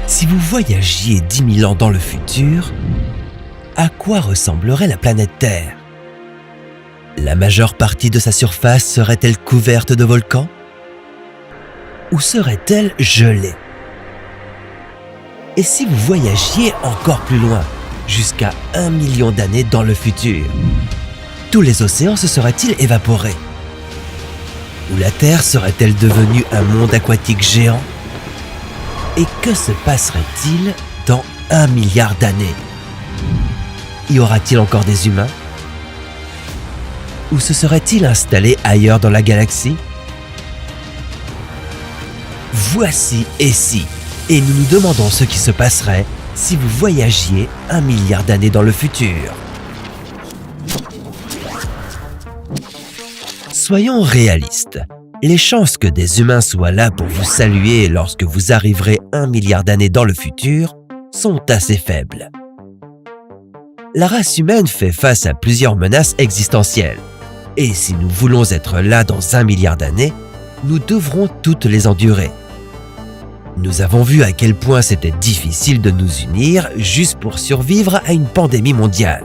Si vous voyagiez 10 000 ans dans le futur, à quoi ressemblerait la planète Terre? La majeure partie de sa surface serait-elle couverte de volcans? Ou serait-elle gelée? Et si vous voyagiez encore plus loin, jusqu'à 1 million d'années dans le futur, tous les océans se seraient-ils évaporés? Ou la Terre serait-elle devenue un monde aquatique géant? Et que se passerait-il dans 1 milliard d'années? Y aura-t-il encore des humains? Ou se seraient-ils installés ailleurs dans la galaxie? Voici et si, et nous nous demandons ce qui se passerait si vous voyagiez 1 milliard d'années dans le futur. Soyons réalistes. Les chances que des humains soient là pour vous saluer lorsque vous arriverez 1 milliard d'années dans le futur sont assez faibles. La race humaine fait face à plusieurs menaces existentielles. Et si nous voulons être là dans 1 milliard d'années, nous devrons toutes les endurer. Nous avons vu à quel point c'était difficile de nous unir juste pour survivre à une pandémie mondiale.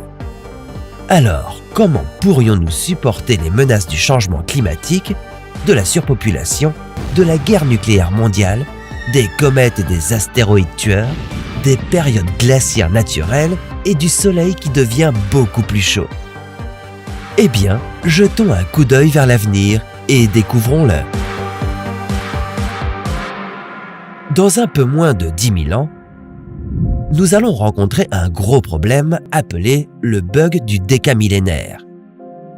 Alors, comment pourrions-nous supporter les menaces du changement climatique, de la surpopulation, de la guerre nucléaire mondiale, des comètes et des astéroïdes tueurs, des périodes glaciaires naturelles et du soleil qui devient beaucoup plus chaud? Eh bien, jetons un coup d'œil vers l'avenir et découvrons-le. Dans un peu moins de 10 000 ans, nous allons rencontrer un gros problème appelé le bug du décamillénaire.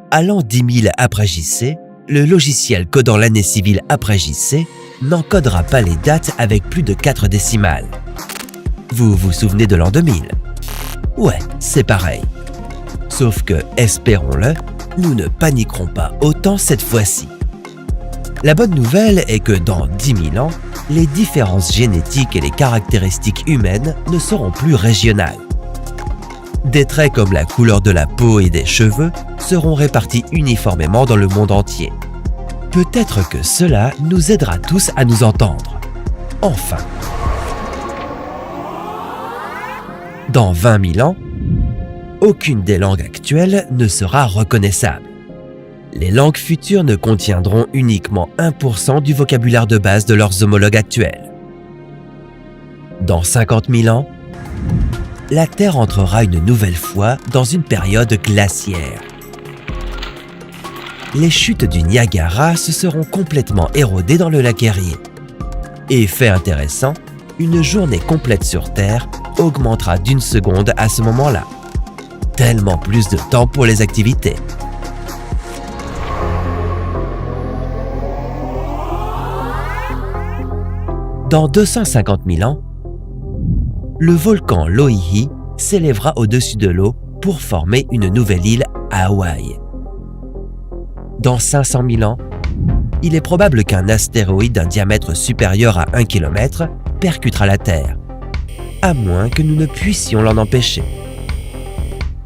À l'an 10 000 après JC, le logiciel codant l'année civile après JC n'encodera pas les dates avec plus de 4 décimales. Vous vous souvenez de l'an 2000? Ouais, c'est pareil. Sauf que, espérons-le, nous ne paniquerons pas autant cette fois-ci. La bonne nouvelle est que dans 10 000 ans, les différences génétiques et les caractéristiques humaines ne seront plus régionales. Des traits comme la couleur de la peau et des cheveux seront répartis uniformément dans le monde entier. Peut-être que cela nous aidera tous à nous entendre. Enfin. Dans 20 000 ans, aucune des langues actuelles ne sera reconnaissable. Les langues futures ne contiendront uniquement 1% du vocabulaire de base de leurs homologues actuels. Dans 50 000 ans, la Terre entrera une nouvelle fois dans une période glaciaire. Les chutes du Niagara se seront complètement érodées dans le lac Erie. Et fait intéressant, une journée complète sur Terre augmentera d'1 seconde à ce moment-là. Tellement plus de temps pour les activités. Dans 250 000 ans, le volcan Loihi s'élèvera au-dessus de l'eau pour former une nouvelle île à Hawaï. Dans 500 000 ans, il est probable qu'un astéroïde d'un diamètre supérieur à 1 km percutera la Terre, à moins que nous ne puissions l'en empêcher.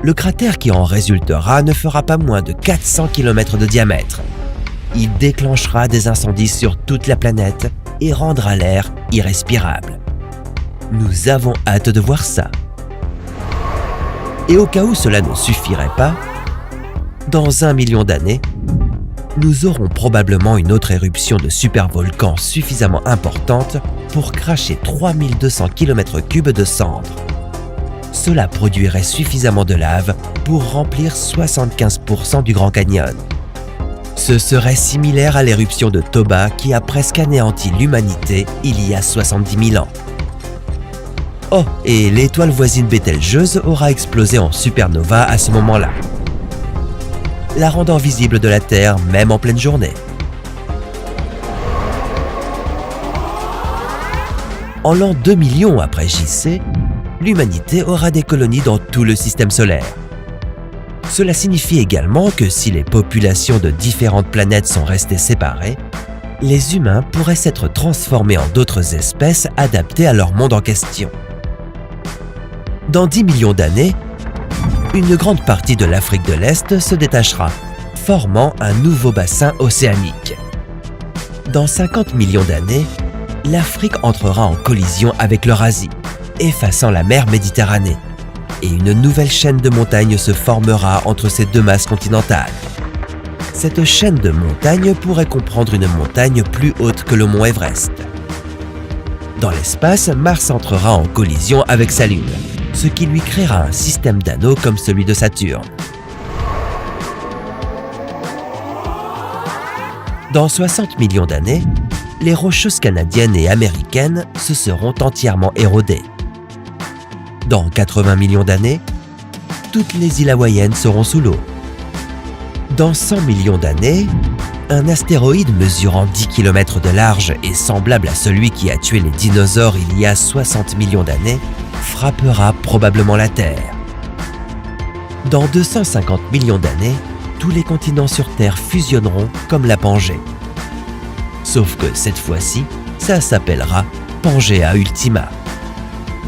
Le cratère qui en résultera ne fera pas moins de 400 km de diamètre. Il déclenchera des incendies sur toute la planète et rendra l'air irrespirable. Nous avons hâte de voir ça. Et au cas où cela ne suffirait pas, dans 1 million d'années, nous aurons probablement une autre éruption de supervolcan suffisamment importante pour cracher 3200 km3 de cendres. Cela produirait suffisamment de lave pour remplir 75% du Grand Canyon. Ce serait similaire à l'éruption de Toba qui a presque anéanti l'humanité il y a 70 000 ans. Oh, et l'étoile voisine Bételgeuse aura explosé en supernova à ce moment-là, la rendant visible de la Terre même en pleine journée. En l'an 2 millions après JC, l'humanité aura des colonies dans tout le système solaire. Cela signifie également que si les populations de différentes planètes sont restées séparées, les humains pourraient s'être transformés en d'autres espèces adaptées à leur monde en question. Dans 10 millions d'années, une grande partie de l'Afrique de l'Est se détachera, formant un nouveau bassin océanique. Dans 50 millions d'années, l'Afrique entrera en collision avec l'Eurasie, effaçant la mer Méditerranée, et une nouvelle chaîne de montagnes se formera entre ces deux masses continentales. Cette chaîne de montagnes pourrait comprendre une montagne plus haute que le mont Everest. Dans l'espace, Mars entrera en collision avec sa Lune, ce qui lui créera un système d'anneaux comme celui de Saturne. Dans 60 millions d'années, les Rocheuses canadiennes et américaines se seront entièrement érodées. Dans 80 millions d'années, toutes les îles hawaïennes seront sous l'eau. Dans 100 millions d'années, un astéroïde mesurant 10 km de large et semblable à celui qui a tué les dinosaures il y a 60 millions d'années frappera probablement la Terre. Dans 250 millions d'années, tous les continents sur Terre fusionneront comme la Pangée. Sauf que cette fois-ci, ça s'appellera Pangea Ultima.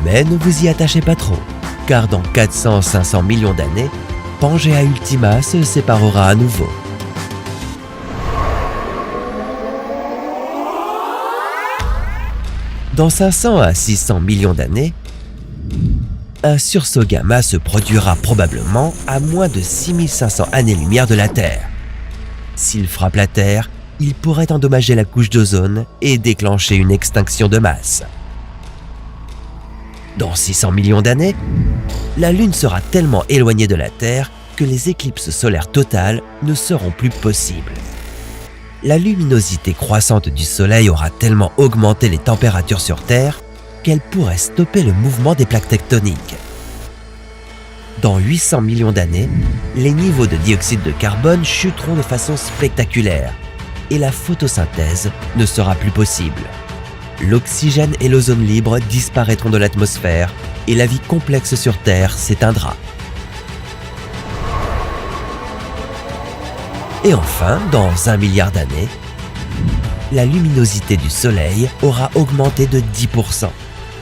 Mais ne vous y attachez pas trop, car dans 400-500 millions d'années, Pangea Ultima se séparera à nouveau. Dans 500 à 600 millions d'années, un sursaut gamma se produira probablement à moins de 6500 années-lumière de la Terre. S'il frappe la Terre, il pourrait endommager la couche d'ozone et déclencher une extinction de masse. Dans 600 millions d'années, la Lune sera tellement éloignée de la Terre que les éclipses solaires totales ne seront plus possibles. La luminosité croissante du Soleil aura tellement augmenté les températures sur Terre qu'elle pourrait stopper le mouvement des plaques tectoniques. Dans 800 millions d'années, les niveaux de dioxyde de carbone chuteront de façon spectaculaire et la photosynthèse ne sera plus possible. L'oxygène et l'ozone libre disparaîtront de l'atmosphère et la vie complexe sur Terre s'éteindra. Et enfin, dans 1 milliard d'années, la luminosité du Soleil aura augmenté de 10%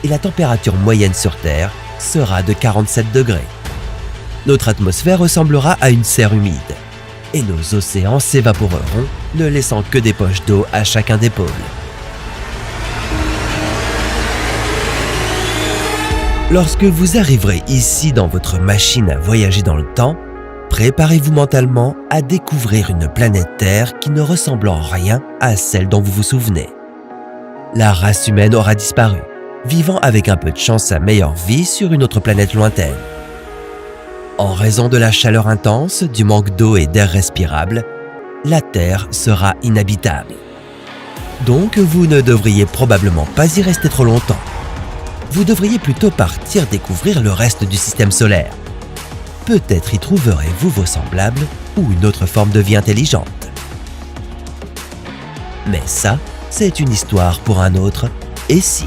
et la température moyenne sur Terre sera de 47 degrés. Notre atmosphère ressemblera à une serre humide et nos océans s'évaporeront, ne laissant que des poches d'eau à chacun des pôles. Lorsque vous arriverez ici dans votre machine à voyager dans le temps, préparez-vous mentalement à découvrir une planète Terre qui ne ressemble en rien à celle dont vous vous souvenez. La race humaine aura disparu, vivant avec un peu de chance sa meilleure vie sur une autre planète lointaine. En raison de la chaleur intense, du manque d'eau et d'air respirable, la Terre sera inhabitable. Donc vous ne devriez probablement pas y rester trop longtemps. Vous devriez plutôt partir découvrir le reste du système solaire. Peut-être y trouverez-vous vos semblables ou une autre forme de vie intelligente. Mais ça, c'est une histoire pour un autre « Et si ?»